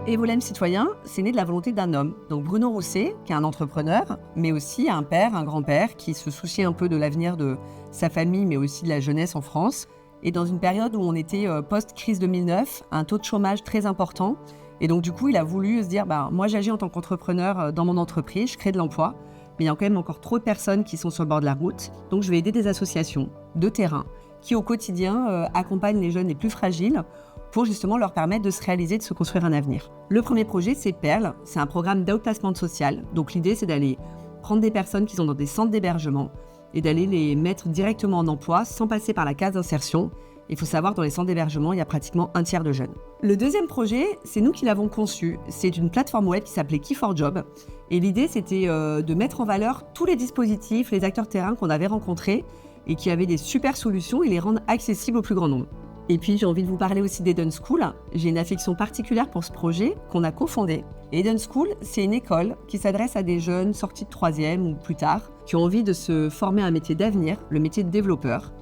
Evolem Citoyen, c'est né de la volonté d'un homme, donc Bruno Rousset, qui est un entrepreneur, mais aussi un père, un grand-père, qui se souciait un peu de l'avenir de sa famille, mais aussi de la jeunesse en France. Et dans une période où on était post-crise 2009, un taux de chômage très important. Et donc du coup, il a voulu se dire, moi j'agis en tant qu'entrepreneur dans mon entreprise, je crée de l'emploi, mais il y a quand même encore trop de personnes qui sont sur le bord de la route. Donc je vais aider des associations de terrain qui au quotidien accompagnent les jeunes les plus fragiles pour justement leur permettre de se réaliser, de se construire un avenir. Le premier projet, c'est Perle, c'est un programme d'outplacement social. Donc l'idée, c'est d'aller prendre des personnes qui sont dans des centres d'hébergement et d'aller les mettre directement en emploi sans passer par la case d'insertion. Il faut savoir, dans les centres d'hébergement, il y a pratiquement un tiers de jeunes. Le deuxième projet, c'est nous qui l'avons conçu. C'est une plateforme web qui s'appelait Key4Job. Et l'idée, c'était de mettre en valeur tous les dispositifs, les acteurs terrain qu'on avait rencontrés et qui avaient des super solutions et les rendre accessibles au plus grand nombre. Et puis, j'ai envie de vous parler aussi d'Eden School. J'ai une affection particulière pour ce projet qu'on a cofondé. Eden School, c'est une école qui s'adresse à des jeunes sortis de 3e ou plus tard, qui ont envie de se former à un métier d'avenir, le métier de développeur.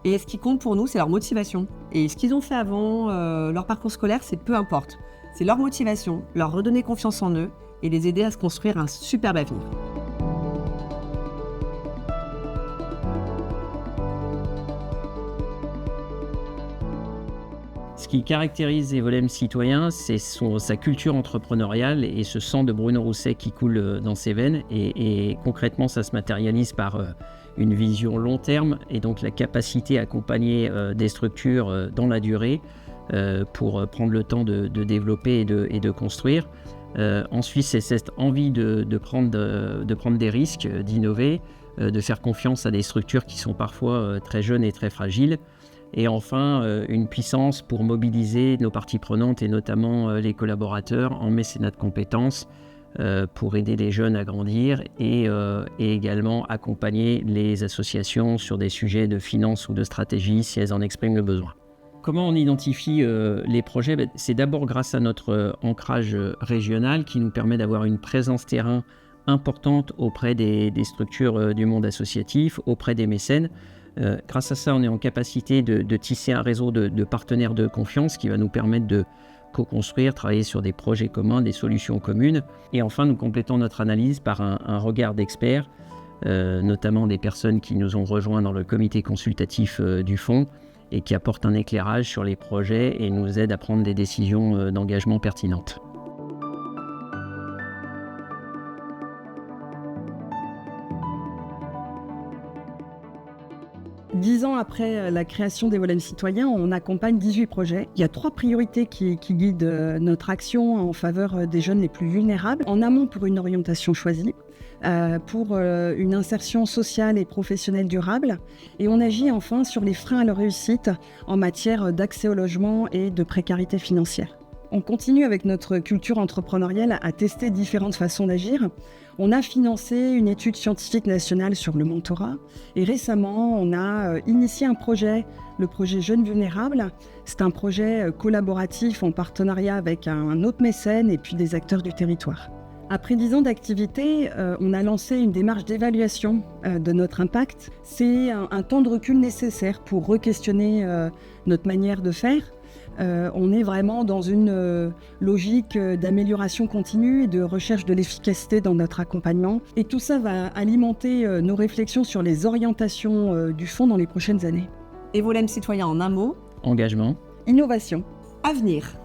Et ce qui compte pour nous, c'est leur motivation. Et ce qu'ils ont fait avant leur parcours scolaire, c'est peu importe. C'est leur motivation, leur redonner confiance en eux et les aider à se construire un superbe avenir. Ce qui caractérise Evolem Citoyen, c'est sa culture entrepreneuriale et ce sang de Bruno Rousset qui coule dans ses veines. Et concrètement, ça se matérialise par une vision long terme et donc la capacité à accompagner des structures dans la durée pour prendre le temps de développer et de construire. Ensuite, c'est cette envie de prendre des risques, d'innover, de faire confiance à des structures qui sont parfois très jeunes et très fragiles. Et enfin, une puissance pour mobiliser nos parties prenantes et notamment les collaborateurs en mécénat de compétences pour aider les jeunes à grandir et également accompagner les associations sur des sujets de finance ou de stratégie si elles en expriment le besoin. Comment on identifie les projets ? C'est d'abord grâce à notre ancrage régional qui nous permet d'avoir une présence terrain importante auprès des structures du monde associatif, auprès des mécènes. Grâce à ça, on est en capacité de tisser un réseau de partenaires de confiance qui va nous permettre de co-construire, travailler sur des projets communs, des solutions communes. Et enfin, nous complétons notre analyse par un regard d'experts, notamment des personnes qui nous ont rejoints dans le comité consultatif du fonds et qui apportent un éclairage sur les projets et nous aident à prendre des décisions d'engagement pertinentes. Dix ans après la création d'Evolem Citoyen, on accompagne 18 projets. Il y a 3 priorités qui guident notre action en faveur des jeunes les plus vulnérables. En amont, pour une orientation choisie, pour une insertion sociale et professionnelle durable. Et on agit enfin sur les freins à leur réussite en matière d'accès au logement et de précarité financière. On continue avec notre culture entrepreneuriale à tester différentes façons d'agir. On a financé une étude scientifique nationale sur le mentorat et récemment, on a initié un projet, le projet Jeunes Vulnérables. C'est un projet collaboratif en partenariat avec un autre mécène et puis des acteurs du territoire. Après 10 ans d'activité, on a lancé une démarche d'évaluation de notre impact. C'est un temps de recul nécessaire pour re-questionner notre manière de faire. On est vraiment dans une logique d'amélioration continue et de recherche de l'efficacité dans notre accompagnement. Et tout ça va alimenter nos réflexions sur les orientations du fonds dans les prochaines années. Evolem Citoyen en un mot. Engagement. Innovation. Avenir.